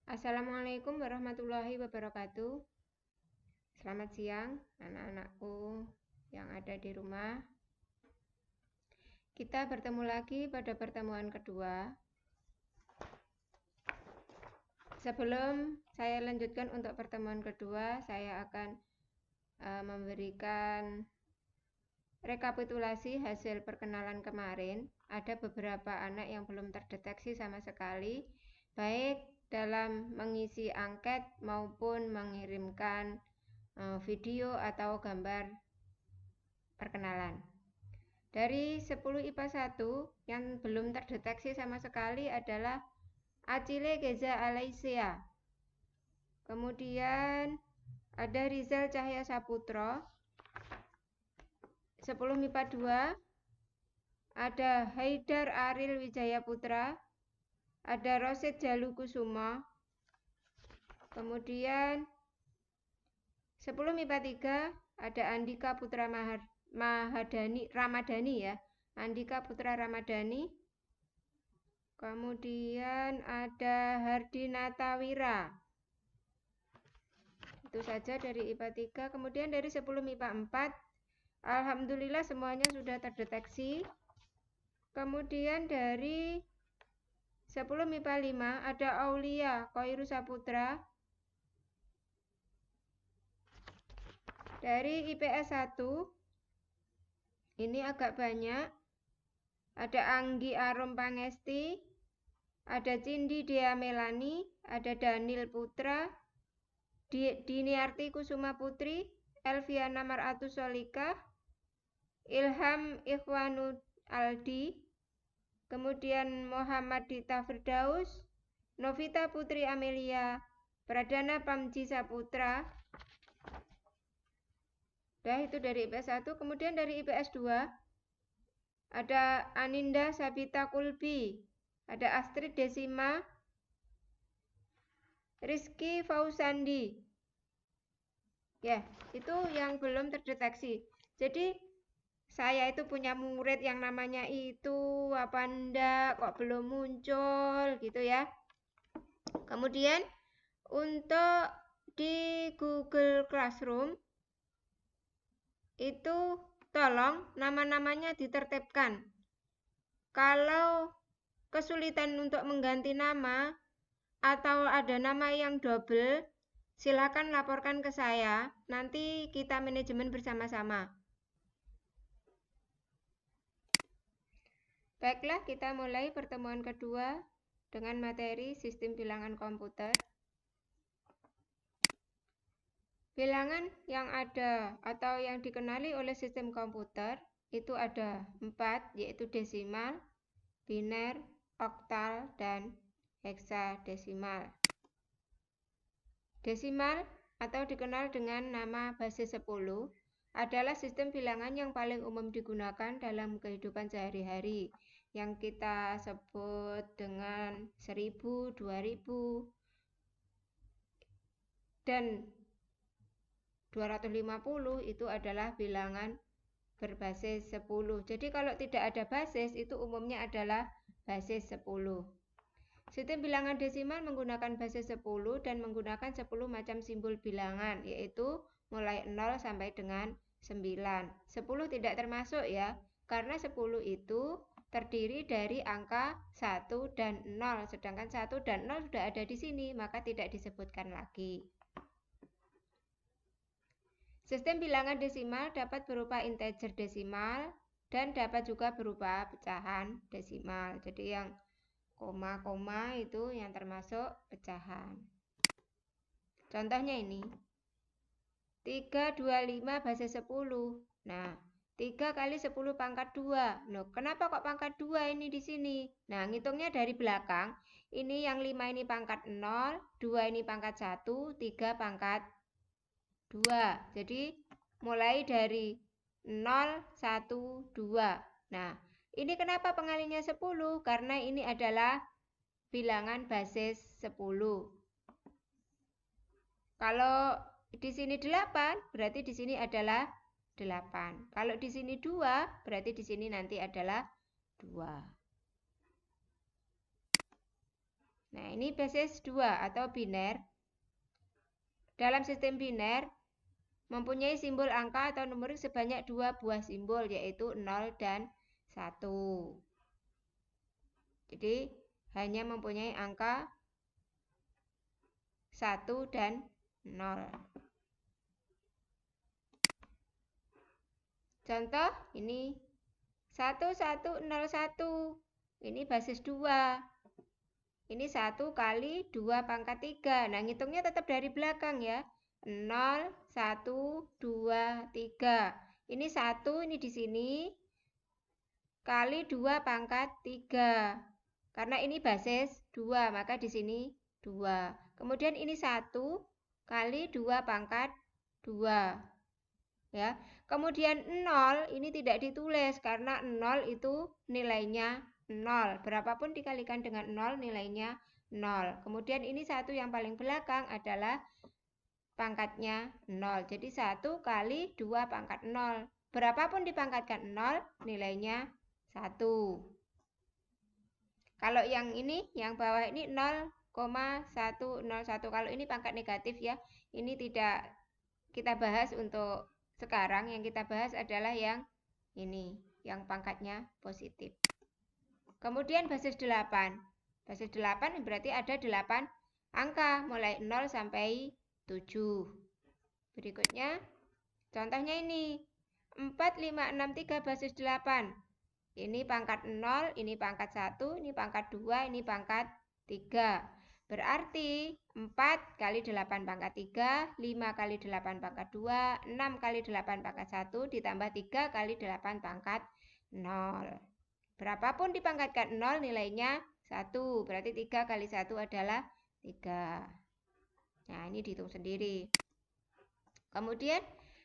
Assalamualaikum warahmatullahi wabarakatuh. Selamat siang anak-anakku yang ada di rumah. Kita bertemu lagi pada pertemuan kedua. Sebelum saya lanjutkan untuk pertemuan kedua, saya akan memberikan rekapitulasi hasil perkenalan kemarin. Ada beberapa anak yang belum terdeteksi sama sekali, baik dalam mengisi angket maupun mengirimkan video atau gambar perkenalan. Dari 10 IPA 1 yang belum terdeteksi sama sekali adalah Acile Geza Alaisia. Kemudian ada Rizal Cahya Saputro. 10 MIPA 2 ada Haidar Aril Wijaya Putra, ada Rosid Jalukusumo. Kemudian 10 MIPA 3 ada Andika Putra Ramadhani ya. Andika Putra Ramadhani. Kemudian ada Hardinata Wira. Itu saja dari IPA 3. Kemudian dari 10 MIPA 4, alhamdulillah semuanya sudah terdeteksi. Kemudian dari 10 MIPA 5 ada Aulia Koiru Saputra. Dari IPS 1 ini agak banyak. Ada Anggi Arum Pangesti, ada Cindi Dea Melani, ada Daniel Putra, Diniarti Kusuma Putri, Elviana Maratu Solika, Ilham Ikhwanu Aldi, kemudian Muhammad Dita Firdaus, Novita Putri Amelia, Pradana Pamji Saputra. Itu dari IPS 1. Kemudian dari IPS 2 ada Aninda Sabita Kulbi, ada Astrid Desima, Rizky Fausandi. Ya, itu yang belum terdeteksi. Jadi saya itu punya murid yang namanya itu apa ndak kok belum muncul gitu ya. Kemudian untuk di Google Classroom itu tolong nama-namanya ditertibkan. Kalau kesulitan untuk mengganti nama atau ada nama yang double, silakan laporkan ke saya. Nanti kita manajemen bersama-sama. Baiklah, kita mulai pertemuan kedua dengan materi sistem bilangan komputer. Bilangan yang ada atau yang dikenali oleh sistem komputer itu ada 4, yaitu desimal, biner, oktal, dan heksadesimal. Desimal atau dikenal dengan nama basis 10 adalah sistem bilangan yang paling umum digunakan dalam kehidupan sehari-hari, yang kita sebut dengan 1000, 2000, dan 250 itu adalah bilangan berbasis 10. Jadi kalau tidak ada basis itu umumnya adalah basis 10. Sistem bilangan desimal menggunakan basis 10 dan menggunakan 10 macam simbol bilangan, yaitu mulai 0 sampai dengan 9. 10 tidak termasuk ya, karena 10 itu terdiri dari angka 1 dan 0, sedangkan 1 dan 0 sudah ada di sini, maka tidak disebutkan lagi. Sistem bilangan desimal dapat berupa integer desimal dan dapat juga berupa pecahan desimal. Jadi yang koma-koma itu yang termasuk pecahan. Contohnya ini 325 basis 10. Nah, 3 kali 10 pangkat 2. Loh, kenapa kok pangkat 2 ini di sini? Nah, ngitungnya dari belakang. Ini yang 5 ini pangkat 0, 2 ini pangkat 1, 3 pangkat 2. Jadi mulai dari 0, 1, 2. Nah, ini kenapa pengalinya 10? Karena ini adalah bilangan basis 10. Kalau di sini 8, berarti di sini adalah 8. Kalau di sini 2, berarti di sini nanti adalah 2. Nah, ini basis 2 atau biner. Dalam sistem biner, mempunyai simbol angka atau numerik sebanyak 2 buah simbol, yaitu 0 dan 1. Jadi, hanya mempunyai angka 1 dan 0. Contoh, ini 1101. Ini basis 2. Ini 1 kali 2 pangkat 3. Nah, ngitungnya tetap dari belakang ya. 0, 1, 2, 3. Ini 1, ini di sini. Kali 2 pangkat 3. Karena ini basis 2, maka di sini 2. Kemudian ini 1 kali 2 pangkat 2. Ya. Kemudian 0 ini tidak ditulis karena 0 itu nilainya 0. Berapapun dikalikan dengan 0 nilainya 0. Kemudian ini 1 yang paling belakang adalah pangkatnya 0. Jadi 1 kali 2 pangkat 0. Berapapun dipangkatkan 0 nilainya 1. Kalau yang ini, yang bawah ini 0,101. Kalau ini pangkat negatif ya. Ini tidak kita bahas untuk sekarang. Yang kita bahas adalah yang ini, yang pangkatnya positif. Kemudian basis 8. Basis 8 berarti ada 8 angka, mulai 0 sampai 7. Berikutnya, contohnya ini. 4, 5, 6, 3 basis 8. Ini pangkat 0, ini pangkat 1, ini pangkat 2, ini pangkat 3. Berarti 4 kali 8 pangkat 3, 5 kali 8 pangkat 2, 6 kali 8 pangkat 1, ditambah 3 kali 8 pangkat 0. Berapapun dipangkatkan 0 nilainya 1. Berarti 3 kali 1 adalah 3. Nah, ini dihitung sendiri. Kemudian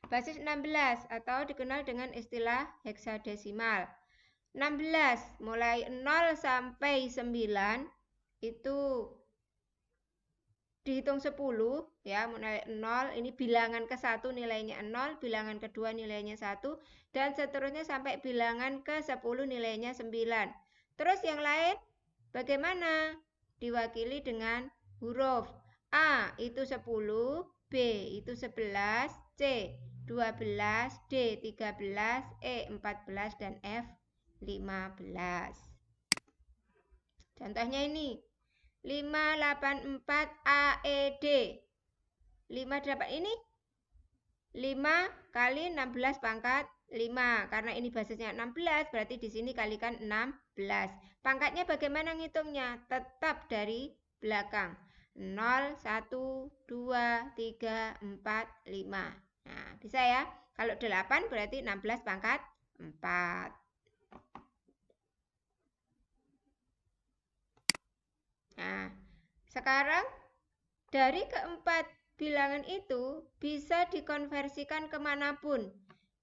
basis 16 atau dikenal dengan istilah heksadesimal. 16 mulai 0 sampai 9 itu dihitung 10 ya, mulai 0 ini bilangan ke-1 nilainya 0, bilangan kedua nilainya 1 dan seterusnya sampai bilangan ke-10 nilainya 9. Terus yang lain bagaimana? Diwakili dengan huruf. A itu 10, B itu 11, C 12, D 13, E 14 dan F 15. Contohnya ini 584 AED. 58 ini 5 kali 16 pangkat 5. Karena ini basisnya 16, berarti di sini kalikan 16. Pangkatnya bagaimana ngitungnya? Tetap dari belakang. 0, 1, 2, 3, 4, 5. Nah, bisa ya. Kalau 8 berarti 16 pangkat 4. Nah, sekarang dari keempat bilangan itu bisa dikonversikan kemanapun.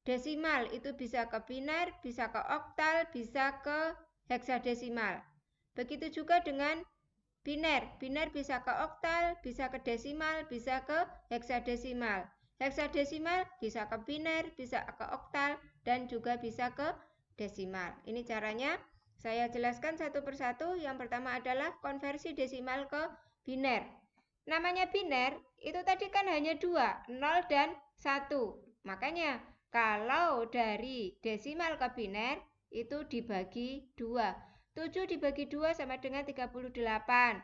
Desimal itu bisa ke biner, bisa ke oktal, bisa ke heksadesimal. Begitu juga dengan biner. Biner bisa ke oktal, bisa ke desimal, bisa ke heksadesimal. Heksadesimal bisa ke biner, bisa ke oktal, dan juga bisa ke desimal. Ini caranya. Saya jelaskan satu persatu. Yang pertama adalah konversi desimal ke biner. Namanya biner, itu tadi kan hanya 2, 0 dan 1. Makanya kalau dari desimal ke biner, itu dibagi 2. 7 dibagi 2 sama dengan 38.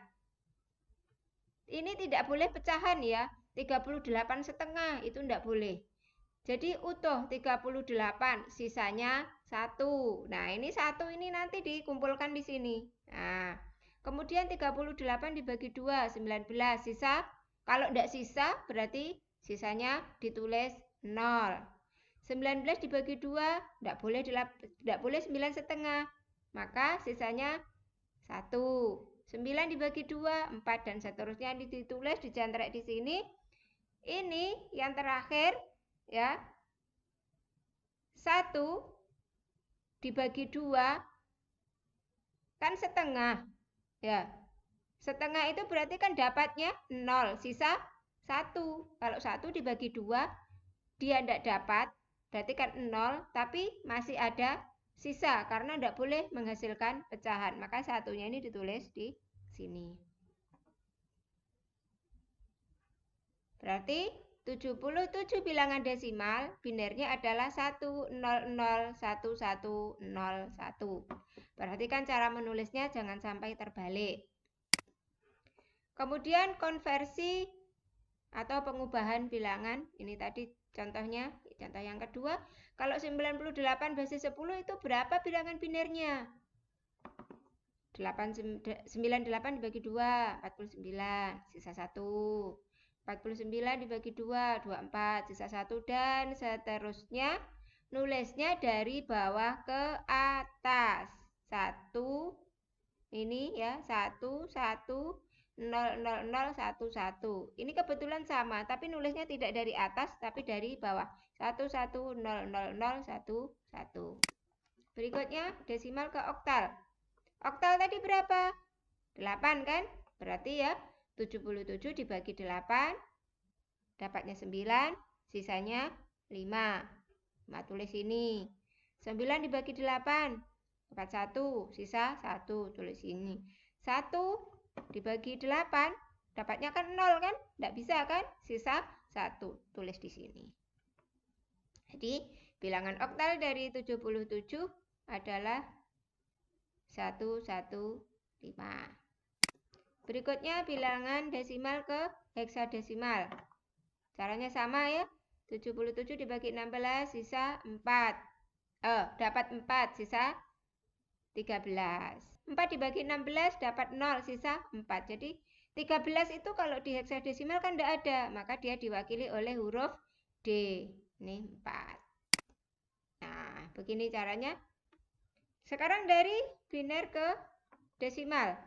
Ini tidak boleh pecahan ya. 38 setengah itu tidak boleh. Jadi utuh 38, sisanya 1. Nah, ini 1 ini nanti dikumpulkan di sini. Nah, kemudian 38 dibagi 2, 19. Sisa, kalau tidak sisa berarti sisanya ditulis 0. 19 dibagi 2, tidak boleh 9 setengah. Maka sisanya 1. 9 dibagi 2, 4 dan seterusnya ditulis, dicantrek di sini. Ini yang terakhir ya, 1 dibagi 2 kan setengah ya, setengah itu berarti kan dapatnya 0, sisa 1. Kalau 1 dibagi 2 dia tidak dapat, berarti kan 0, tapi masih ada sisa karena tidak boleh menghasilkan pecahan, maka satunya ini ditulis di sini. Berarti 77 bilangan desimal, binernya adalah 1001101. Perhatikan cara menulisnya, jangan sampai terbalik. Kemudian konversi atau pengubahan bilangan, ini tadi contohnya, contoh yang kedua. Kalau 98 basis 10 itu berapa bilangan binernya? 98 dibagi 2, 49, sisa 1. 49 dibagi 2, 24, sisa 1, dan seterusnya. Nulisnya dari bawah ke atas. 1, ini ya, 1, 1, 0, 0, 0, 1, 1. Ini kebetulan sama, tapi nulisnya tidak dari atas, tapi dari bawah. 1, 1, 0, 0, 0, 1, 1. Berikutnya, desimal ke oktal. Oktal tadi berapa? 8 kan? Berarti ya, 77 dibagi 8, dapatnya 9, sisanya 5. Tulis ini. 9 dibagi 8, dapat 1, sisa 1, tulis ini. 1 dibagi 8, dapatnya kan 0 kan? Tidak bisa kan? Sisa 1, tulis di sini. Jadi, bilangan oktal dari 77 adalah 115. Berikutnya bilangan desimal ke heksadesimal. Caranya sama ya. 77 dibagi 16 sisa 4. Dapat 4 sisa 13. 4 dibagi 16 dapat 0 sisa 4. Jadi 13 itu kalau di heksadesimal kan tidak ada, maka dia diwakili oleh huruf D. Ini 4. Nah, begini caranya. Sekarang dari biner ke desimal.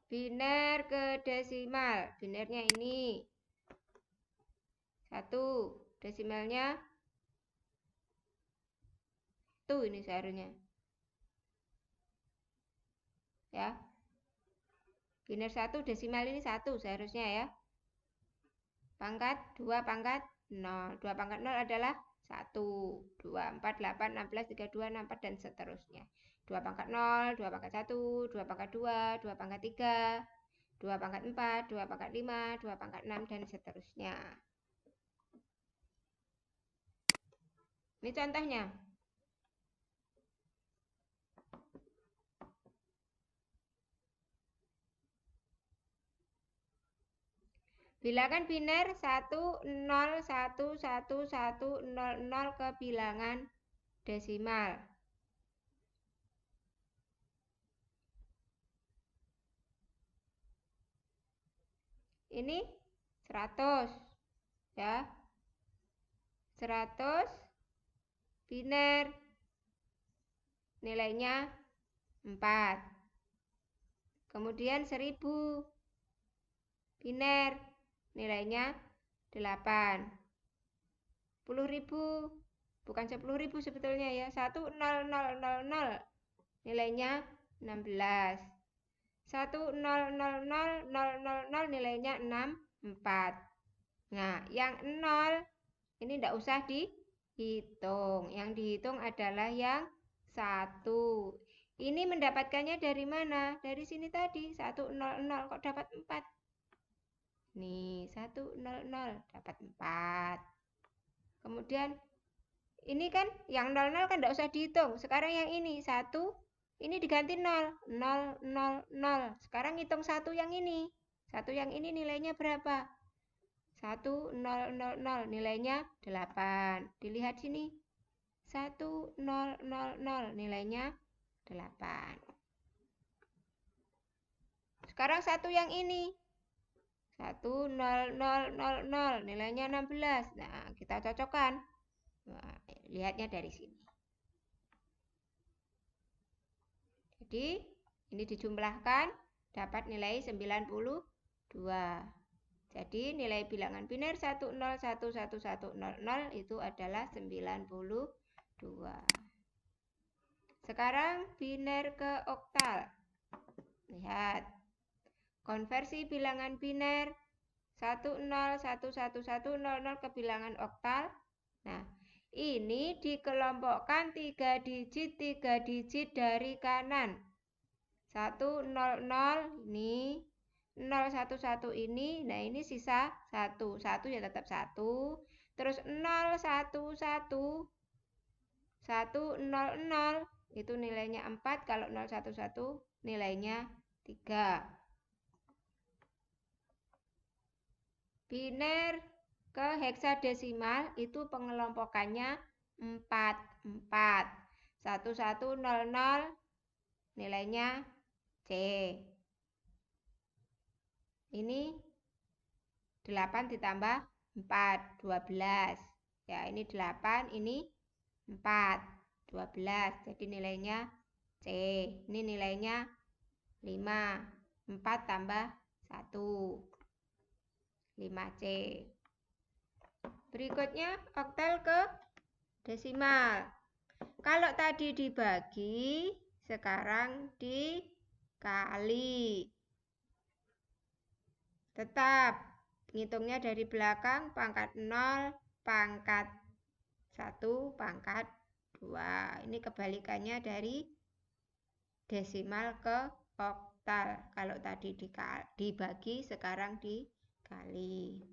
Biner ke desimal. Binernya ini 1. Desimalnya 1 ini seharusnya. Ya. Biner 1, desimal ini 1 seharusnya ya. Pangkat 2 pangkat 0. 2 pangkat 0 adalah 1, 2, 4, 8, 16, 32, 64, dan seterusnya. 2 pangkat 0, 2 pangkat 1, 2 pangkat 2, 2 pangkat 3, 2 pangkat 4, 2 pangkat 5, 2 pangkat 6, dan seterusnya. Ini contohnya. Bilangan biner 1, 0, 1, 1, 1, 0, 0 ke bilangan desimal. Ini 100 ya. 100 biner nilainya 4. Kemudian 1000 biner nilainya 8. 10.000 bukan 10.000 sebetulnya ya. 10000 nilainya 16. 1000000 nilainya 64. Nah, yang 0 ini tidak usah dihitung. Yang dihitung adalah yang 1. Ini mendapatkannya dari mana? Dari sini tadi. 100 kok dapat 4? Nih, 100 dapat 4. Kemudian ini kan yang 00 kan tidak usah dihitung. Sekarang yang ini 1, ini diganti 0. 0, 0, 0. Sekarang hitung 1 yang ini. 1 yang ini nilainya berapa? 1, 0, 0, 0. Nilainya 8. Dilihat sini. 1, 0, 0, 0. Nilainya 8. Sekarang 1 yang ini. 1, 0, 0, 0, 0. Nilainya 16. Nah, kita cocokkan. Nah, lihatnya dari sini. Jadi, ini dijumlahkan dapat nilai 92. Jadi, nilai bilangan biner 1011100 itu adalah 92. Sekarang biner ke oktal. Lihat. Konversi bilangan biner 1011100 ke bilangan oktal. Nah, ini dikelompokkan 3 digit dari kanan. 100 ini, 01 011 ini, nah ini sisa 1. 1 ya tetap 1. Terus 011 100 itu nilainya 4. Kalau 011 nilainya 3. Biner ke heksadesimal itu pengelompokannya 4. 1100 nilainya C. Ini 8 ditambah 4, 12. Ya, ini 8, ini 4, 12. Jadi nilainya C. Ini nilainya 5. 4 tambah 1. 5C. Berikutnya oktal ke desimal. Kalau tadi dibagi, sekarang dikali. Tetap ngitungnya dari belakang, pangkat 0, pangkat 1, pangkat 2. Ini kebalikannya dari desimal ke oktal. Kalau tadi dibagi, sekarang dikali.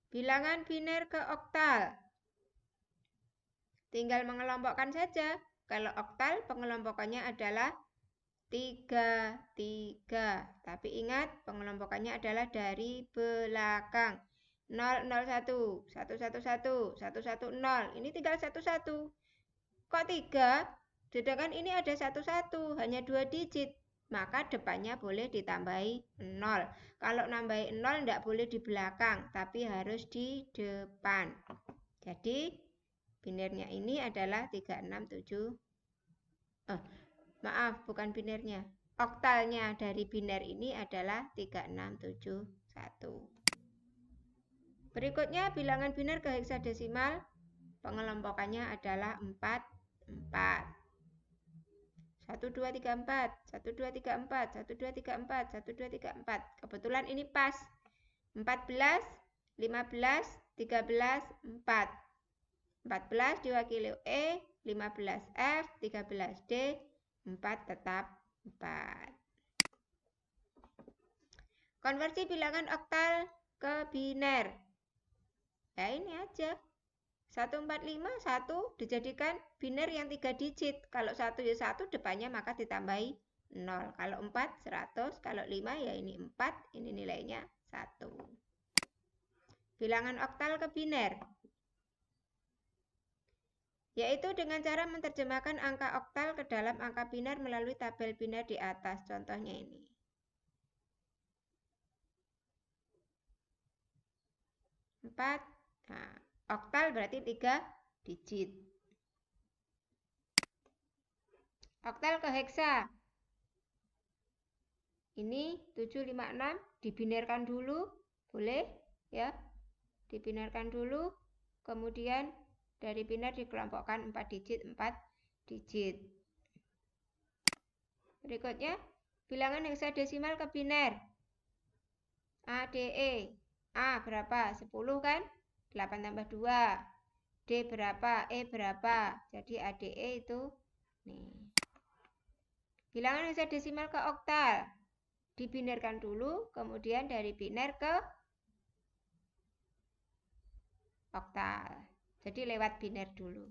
Bilangan biner ke oktal. Tinggal mengelompokkan saja. Kalau oktal pengelompokannya adalah 3, 3. Tapi ingat pengelompokannya adalah dari belakang. 0, 0, 1, 1, 1, 1, 1, 1, 0. Ini tinggal 1, 1. Kok 3? Sedangkan ini ada 1, 1. Hanya 2 digit. Maka depannya boleh ditambahi 0. Kalau nambahi 0 tidak boleh di belakang. Tapi harus di depan. Jadi binernya ini adalah 367. Maaf, bukan binernya. Oktalnya dari biner ini adalah 3671. Berikutnya bilangan biner ke heksadesimal. Pengelompokannya adalah 4, 4. 1, 2, 3, 4. 1, 2, 3, 4. 1, 2, 3, 4. 1, 2, 3, 4. Kebetulan ini pas. 14, 15, 13, 4. 14 diwakili E, 15 F, 13 D, 4 tetap 4. Konversi bilangan oktal ke biner. Ya ini aja. 145, 1 dijadikan biner yang 3 digit. Kalau 1 ya 1 depannya maka ditambahi 0. Kalau 4, 100. Kalau 5 ya ini 4. Ini nilainya 1. Bilangan oktal ke biner. Yaitu dengan cara menerjemahkan angka oktal ke dalam angka biner melalui tabel biner di atas. Contohnya ini. Nah, oktal berarti 3 digit. Oktal ke heksa. Ini 756 dibinarkan dulu. Boleh ya. Dibinarkan dulu. Kemudian dari biner dikelompokkan 4 digit, 4 digit. Berikutnya, bilangan heksadesimal ke biner. ADE. A berapa? 10 kan? 8 tambah 2. D berapa? E berapa? Jadi ADE itu nih. Bilangan heksadesimal ke oktal. Dibinarkan dulu, kemudian dari biner ke oktal. Jadi lewat biner dulu.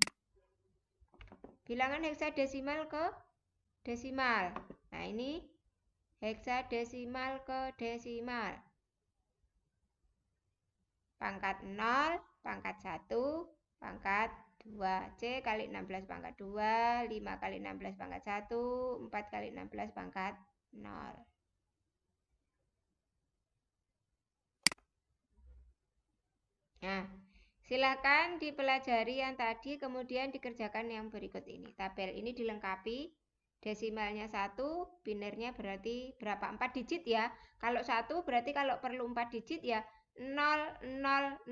Bilangan heksadesimal ke desimal. Nah ini heksadesimal ke desimal. Pangkat 0, pangkat 1, pangkat 2. C kali 16 pangkat 2, 5 kali 16 pangkat 1, 4 kali 16 pangkat 0. Nah, silakan dipelajari yang tadi, kemudian dikerjakan yang berikut ini. Tabel ini dilengkapi, desimalnya 1, binernya berarti berapa? 4 digit ya. Kalau 1 berarti kalau perlu 4 digit ya 0001.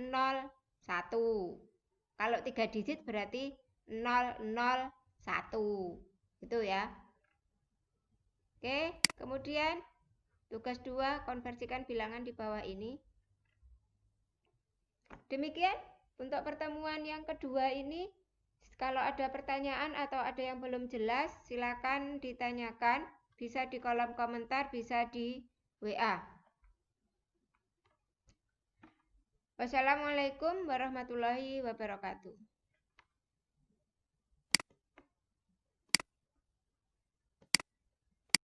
Kalau 3 digit berarti 001. Itu ya. Oke, kemudian tugas 2, konversikan bilangan di bawah ini. Demikian untuk pertemuan yang kedua ini. Kalau ada pertanyaan atau ada yang belum jelas, silakan ditanyakan. Bisa di kolom komentar, bisa di WA. Wassalamualaikum warahmatullahi wabarakatuh.